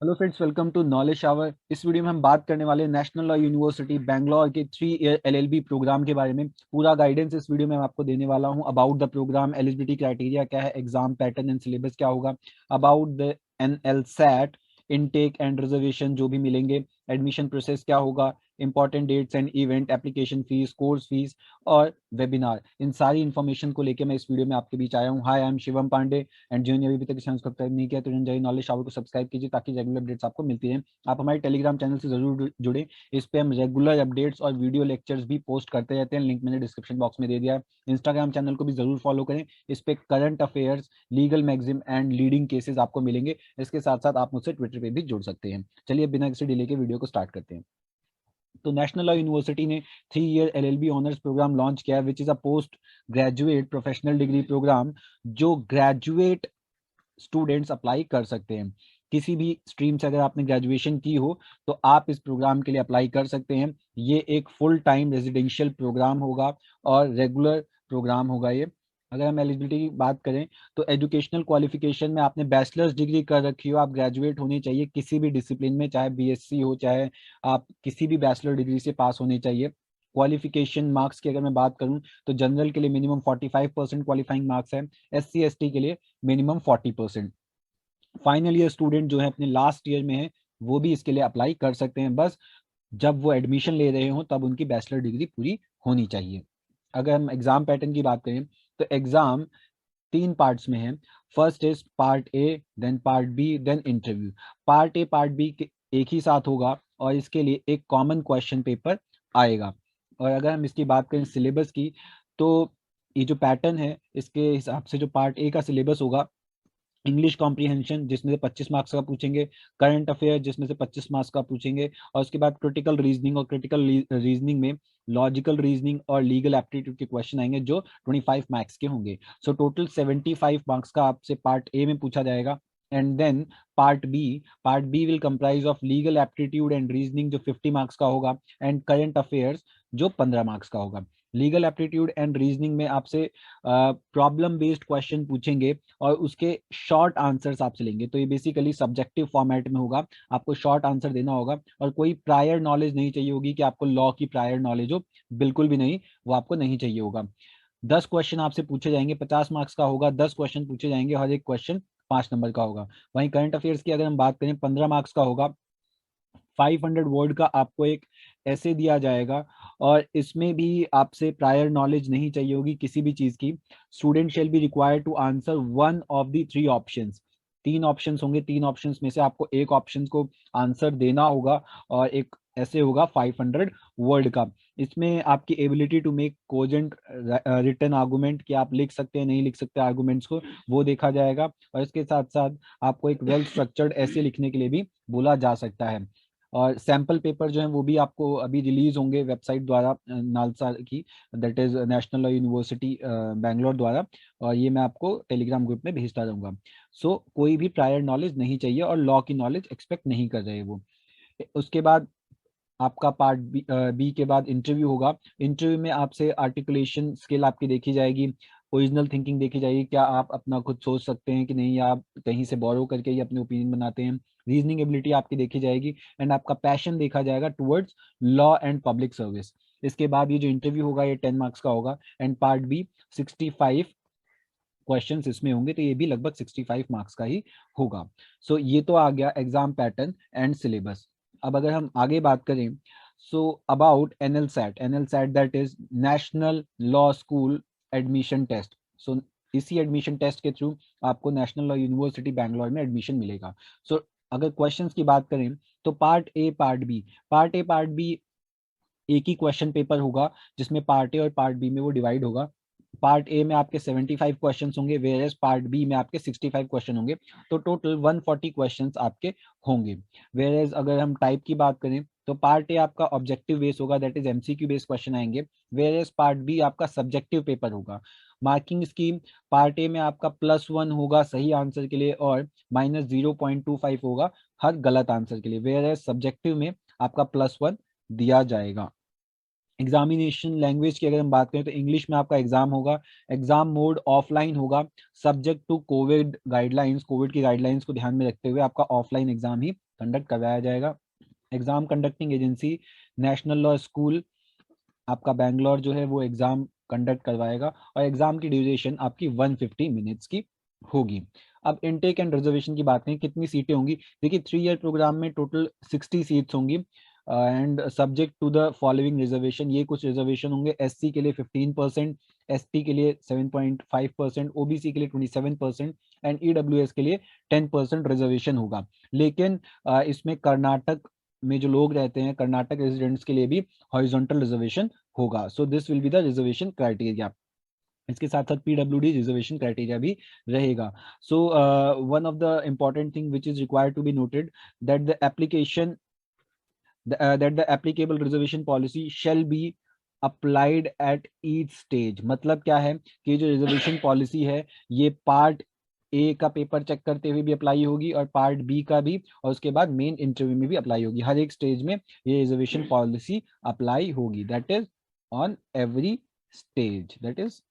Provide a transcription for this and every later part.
Hello friends, welcome to Knowledge Shower. इस video में हम बात करने वाले हैं नेशनल लॉ यूनिवर्सिटी बैंगलोर के 3 ईयर एलएलबी प्रोग्राम के बारे में। पूरा गाइडेंस इस वीडियो में मैं आपको देने वाला हूं। About the programme, eligibility criteria क्या है, एग्जाम पैटर्न एंड सिलेबस क्या होगा, about the NL SAT, intake and reservation जो भी मिलेंगे, एडमिशन प्रोसेस क्या होगा, important dates and event, application fees, course fees और वेबिनार। इन सारी इन्फॉर्मेशन को लेकर मैं इस वीडियो में आपके बीच आया हूँ। Hi, I am Shivam Pandey and जिन्होंने अभी तक चैनल को सब्सक्राइब नहीं किया तो जाइए नॉलेज शावर को सब्सक्राइब कीजिए ताकि रेगुलर अपडेट्स आपको मिलती रहें। आप हमारे टेलीग्राम चैनल से जरूर जुड़े। इस पे हम रेगुलर अपडेट्स और वीडियो लेक्चर्स भी पोस्ट करते रहते हैं। लिंक मैंने डिस्क्रिप्शन बॉक्स में दे दिया है। इंस्टाग्राम चैनल को भी जरूर फॉलो करें। इस पे current affairs, legal magazine and leading cases आपको मिलेंगे। इसके साथ साथ आप मुझसे ट्विटर पे भी जुड़ सकते हैं। चलिए बिना किसी डिले के वीडियो को स्टार्ट करते हैं। तो नेशनल लॉ यूनिवर्सिटी ने 3 year LLB honours programme launch किया है, which is a post graduate professional degree programme जो ग्रेजुएट स्टूडेंट्स अप्लाई कर सकते हैं। किसी भी स्ट्रीम से अगर आपने ग्रेजुएशन की हो तो आप इस प्रोग्राम के लिए अप्लाई कर सकते हैं। ये एक फुल टाइम रेजिडेंशियल प्रोग्राम होगा और रेगुलर प्रोग्राम होगा ये। अगर हम एलिजिबिलिटी की बात करें तो एजुकेशनल क्वालिफिकेशन में आपने बैचलर्स डिग्री कर रखी हो, आप ग्रेजुएट होनी चाहिए किसी भी डिसिप्लिन में, चाहे बीएससी हो, चाहे आप किसी भी बैचलर डिग्री से पास होनी चाहिए। क्वालिफिकेशन मार्क्स की अगर मैं बात करूं तो जनरल के लिए मिनिमम 45% क्वालिफाइंग मार्क्स है, एससी एसटी के लिए मिनिमम 40%। फाइनल ईयर स्टूडेंट जो है अपने लास्ट ईयर में है वो भी इसके लिए अप्लाई कर सकते हैं, बस जब वो एडमिशन ले रहे हो तब उनकी बैचलर डिग्री पूरी होनी चाहिए। अगर हम एग्जाम पैटर्न की बात करें तो एग्जाम 3 पार्ट्स में है। First is part A, then part B, then interview. Part A part B एक ही साथ होगा और इसके लिए एक कॉमन क्वेश्चन पेपर आएगा। और अगर हम इसकी बात करें सिलेबस की तो ये जो पैटर्न है इसके हिसाब से जो पार्ट ए का सिलेबस होगा, इंग्लिश कॉम्प्रीहेंशन जिसमें से 25 मार्क्स का पूछेंगे, करंट अफेयर जिसमें से 25 मार्क्स का पूछेंगे, और उसके बाद क्रिटिकल रीजनिंग, और क्रिटिकल रीजनिंग में लॉजिकल रीजनिंग और लीगल एप्टीट्यूड के क्वेश्चन आएंगे जो 25 मार्क्स के होंगे। सो टोटल 75 मार्क्स का आपसे पार्ट ए में पूछा जाएगा। And then part B will comprise of legal aptitude and reasoning जो 50 मार्क्स का होगा, एंड करंट अफेयर्स जो 15 मार्क्स का होगा। लीगल एप्टीट्यूड एंड रीजनिंग में आपसे प्रॉब्लम बेस्ड क्वेश्चन पूछेंगे और उसके शॉर्ट आंसर्स आपसे लेंगे। तो ये बेसिकली सब्जेक्टिव फॉर्मेट में होगा, आपको शॉर्ट आंसर देना होगा और कोई प्रायर नॉलेज नहीं चाहिए होगी कि आपको लॉ की प्रायर नॉलेज हो, बिल्कुल भी नहीं, वो आपको नहीं चाहिए होगा। 10 क्वेश्चन आपसे पूछे जाएंगे, 50 मार्क्स का होगा, 10 क्वेश्चन पूछे जाएंगे, हर एक क्वेश्चन 5 नंबर का होगा। वहीं करंट अफेयर्स की अगर हम बात करें 15 मार्क्स का होगा। 500 वर्ड का आपको एक ऐसे दिया जाएगा और इसमें भी आपसे प्रायर नॉलेज नहीं चाहिए होगी किसी भी चीज की। Student shall be required to answer one of the 3 options. 3 options होंगे, 3 ऑप्शंस में से आपको एक ऑप्शन को आंसर देना होगा और एक ऐसे होगा 500 वर्ड का। इसमें आपकी ability to make cogent written argument, कि आप लिख सकते हैं नहीं लिख सकते आर्गुमेंट्स को, वो देखा जाएगा। और इसके साथ साथ आपको एक वेल स्ट्रक्चर्ड ऐसे लिखने के लिए भी बोला जा सकता है। और सैंपल पेपर जो है वो भी आपको अभी रिलीज होंगे वेबसाइट द्वारा, नालसा की, that is national law university Bangalore द्वारा, और ये मैं आपको टेलीग्राम ग्रुप में भेजता रहूंगा। सो कोई भी प्रायर नॉलेज नहीं चाहिए और लॉ की नॉलेज एक्सपेक्ट नहीं कर रहे वो। उसके बाद आपका पार्ट बी के बाद इंटरव्यू होगा। इंटरव्यू में आपसे आर्टिकुलेशन स्किल आपकी देखी जाएगी, ओरिजिनल थिंकिंग देखी जाएगी, क्या आप अपना खुद सोच सकते हैं कि नहीं, या आप कहीं से बोरो करके ही अपने ओपिनियन बनाते हैं। रीजनिंग एबिलिटी आपकी देखी जाएगी एंड आपका पैशन देखा जाएगा towards law and public service. इसके बाद ये जो इंटरव्यू होगा ये 10 मार्क्स का होगा एंड पार्ट बी 65 क्वेश्चन इसमें होंगे, तो ये भी लगभग 65 मार्क्स का ही होगा। सो ये तो आ गया एग्जाम पैटर्न एंड सिलेबस। अब अगर हम आगे बात करें so about NL SAT that is national law school admission test. So इसी एडमिशन टेस्ट के थ्रू आपको नेशनल लॉ यूनिवर्सिटी बैंगलोर में एडमिशन मिलेगा। सो अगर क्वेश्चंस की बात करें तो पार्ट ए पार्ट बी एक ही क्वेश्चन पेपर होगा जिसमें पार्ट ए और पार्ट बी में वो डिवाइड होगा। पार्ट ए में आपके 75 क्वेश्चन होंगे, वेयर एज पार्ट बी में आपके 65 क्वेश्चन होंगे। तो टोटल 140 क्वेश्चन आपके होंगे। वेयर एज अगर हम टाइप की बात करें तो पार्ट ए आपका ऑब्जेक्टिव बेस होगा, that is MCQ based question आएंगे। वेयर एज पार्ट बी आपका सब्जेक्टिव पेपर होगा। मार्किंग स्कीम पार्ट ए में आपका +1 होगा सही आंसर के लिए और -0.25 होगा हर गलत आंसर के लिए। वेयर एज सब्जेक्टिव में आपका +1 दिया जाएगा। एग्जामिनेशन लैंग्वेज की अगर हम बात करें तो इंग्लिश में आपका एग्जाम होगा, एग्जाम मोड ऑफलाइन होगा, subject to COVID guidelines, COVID की गाइडलाइंस को ध्यान में रखते हुए आपका ऑफलाइन एग्जाम ही कंडक्ट करवाया जाएगा। Exam conducting agency national law school आपका बैंगलोर जो है वो एग्जाम कंडक्ट करवाएगा और एग्जाम की ड्यूरेशन आपकी 150 मिनट्स की होगी। अब इनटेक एंड रिजर्वेशन की बात करें, कितनी सीटें होंगी? देखिए 3 ईयर प्रोग्राम में टोटल 60 सीट्स होंगी and subject to the following reservation. ये कुछ रिजर्वेशन होंगे, एससी के लिए 15%, एसटी के लिए 7.5%, ओबीसी के लिए 27% एंड ईडब्ल्यूएस के लिए 10% रिजर्वेशन होगा। लेकिन इसमें कर्नाटक में जो लोग रहते हैं, कर्नाटक रेजिडेंट्स के लिए भी हॉरिजॉन्टल रिजर्वेशन होगा। So this will be the reservation criteria. इसके साथ साथ पीडब्ल्यूडी रिजर्वेशन क्राइटेरिया भी रहेगा। So one of the important thing which is required to be noted that the application that the applicable reservation policy shall be applied at each stage। मतलब क्या है कि जो रिजर्वेशन पॉलिसी है ये part A का पेपर चेक करते हुए भी अप्लाई होगी और पार्ट बी का भी, और उसके बाद मेन इंटरव्यू में भी अप्लाई होगी। हर एक स्टेज में ये रिजर्वेशन पॉलिसी अप्लाई होगी, that is on every stage, that is.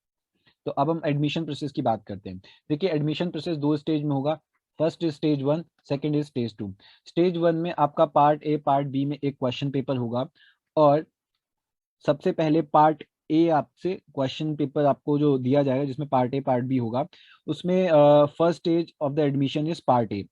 तो अब हम एडमिशन प्रोसेस की बात करते हैं। देखिए एडमिशन प्रोसेस 2 स्टेज में होगा, first is stage 1, second is stage 2। Stage 1 में आपका पार्ट ए पार्ट बी में एक क्वेश्चन पेपर होगा और सबसे पहले पार्ट ए आपसे क्वेश्चन पेपर आपको जो दिया जाएगा जिसमें पार्ट ए पार्ट बी होगा, उसमें first stage of the admission is part A.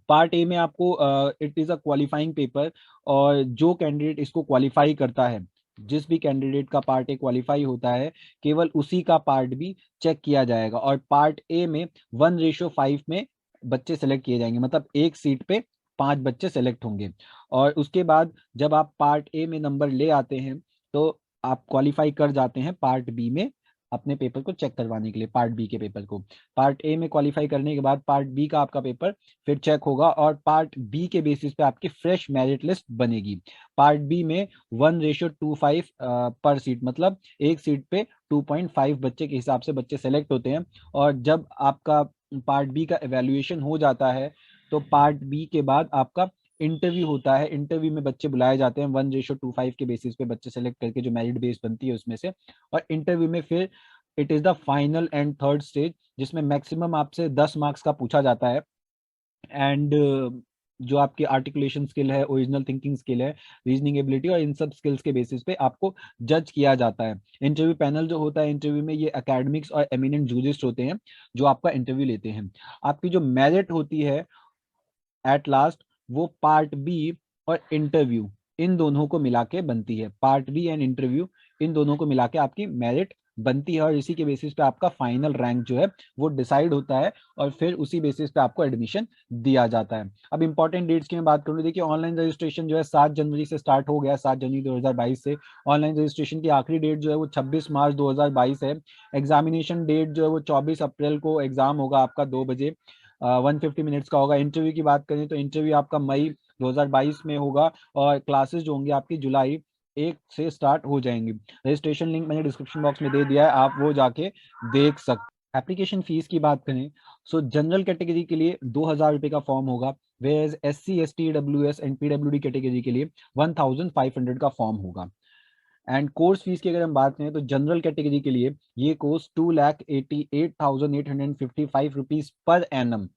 Part A में आपको it is a qualifying paper और जो कैंडिडेट इसको क्वालिफाई करता है, जिस भी कैंडिडेट का पार्ट ए क्वालिफाई होता है, केवल उसी का पार्ट बी चेक किया जाएगा। और पार्ट ए में 1:5 में बच्चे सेलेक्ट किए जाएंगे, मतलब एक सीट पे 5 बच्चे सेलेक्ट होंगे। और उसके बाद जब आप पार्ट ए में नंबर ले आते हैं तो आप क्वालिफाई कर जाते हैं पार्ट बी में अपने पेपर को चेक करवाने के लिए, पार्ट बी के पेपर को। पार्ट ए में क्वालिफाई करने के बाद पार्ट बी का आपका पेपर फिर चेक होगा और पार्ट बी के बेसिस पे आपकी फ्रेश मेरिट लिस्ट बनेगी। पार्ट बी में 1:25 पर सीट, मतलब एक सीट पे 2.5 बच्चे के हिसाब से बच्चे सेलेक्ट होते हैं। और जब आपका पार्ट बी का एवेल्युएशन हो जाता है तो पार्ट बी के बाद आपका इंटरव्यू होता है। इंटरव्यू में बच्चे बुलाए जाते हैं 1:25 के बेसिस पे बच्चे सेलेक्ट करके, जो मेरिट बेस बनती है उसमें से। और इंटरव्यू में फिर it is the final and third stage जिसमें मैक्सिमम आपसे 10 मार्क्स का पूछा जाता है एंड जो आपकी आर्टिकुलेशन स्किल है, ओरिजिनल थिंकिंग स्किल है, रीजनिंग एबिलिटी, और इन सब स्किल्स के बेसिस पे आपको जज किया जाता है। इंटरव्यू पैनल जो होता है, इंटरव्यू में ये एकेडमिक्स और एमिनेंट जूरिस्ट होते हैं जो आपका इंटरव्यू लेते हैं। आपकी जो मेरिट होती है एट लास्ट, वो पार्ट बी और इंटरव्यू इन दोनों को मिला के बनती है। पार्ट बी एंड इंटरव्यू इन दोनों को मिला के आपकी मेरिट बनती है और इसी के बेसिस पे आपका फाइनल रैंक जो है वो डिसाइड होता है और फिर उसी बेसिस पे आपको एडमिशन दिया जाता है। अब इंपॉर्टेंट डेट्स की मैं बात करूँ, देखिए ऑनलाइन रजिस्ट्रेशन जो है 7 जनवरी से स्टार्ट हो गया, 7 जनवरी 2022 से। ऑनलाइन रजिस्ट्रेशन की आखिरी डेट जो है वो 26 मार्च 2022 है। एग्जामिनेशन डेट जो है वो 24 अप्रैल को एग्जाम होगा आपका 2 बजे, 150 मिनट्स का होगा। इंटरव्यू की बात करें तो इंटरव्यू आपका मई 2022 में होगा और क्लासेस जो होंगी आपकी जुलाई 1 से स्टार्ट हो जाएंगी। रजिस्ट्रेशन लिंक मैंने डिस्क्रिप्शन बॉक्स में दे दिया है, आप वो जाके देख सकते। एप्लीकेशन फीस की बात करें सो जनरल कैटेगरी के लिए 2,000 रुपए का फॉर्म होगा, where SC ST EWS and PWD category के लिए 1,500 का फॉर्म होगा। एंड कोर्स फीस की अगर हम बात करें तो जनरल कैटेगरी के लिए ये कोर्स 2,88,855 रुपीज पर एनम,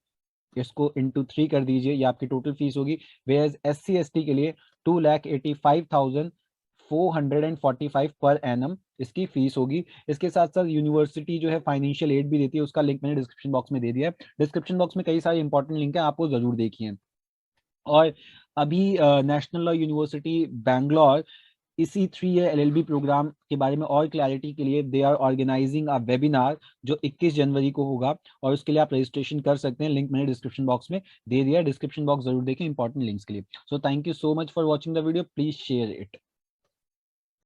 इसको इंटू 3 कर दीजिए, ये आपकी टोटल फीस होगी। वेयर SC ST के लिए 2,85,445 पर एनम इसकी फीस होगी। इसके साथ साथ यूनिवर्सिटी जो है फाइनेंशियल एड भी देती है, उसका लिंक मैंने डिस्क्रिप्शन बॉक्स में दे दिया है। डिस्क्रिप्शन बॉक्स में कई सारे इंपॉर्टेंट लिंक है, आप वो जरूर देखिए। और अभी नेशनल लॉ यूनिवर्सिटी बैंगलोर इसी 3 ईयर LLB प्रोग्राम के बारे में और क्लैरिटी के लिए they are organising a webinar जो 21 जनवरी को होगा और उसके लिए आप रजिस्ट्रेशन कर सकते हैं। लिंक मैंने डिस्क्रिप्शन बॉक्स में दे दिया है, डिस्क्रिप्शन बॉक्स जरूर देखें इंपॉर्टेंट लिंक्स के लिए। So thank you so much for watching the video, please share it.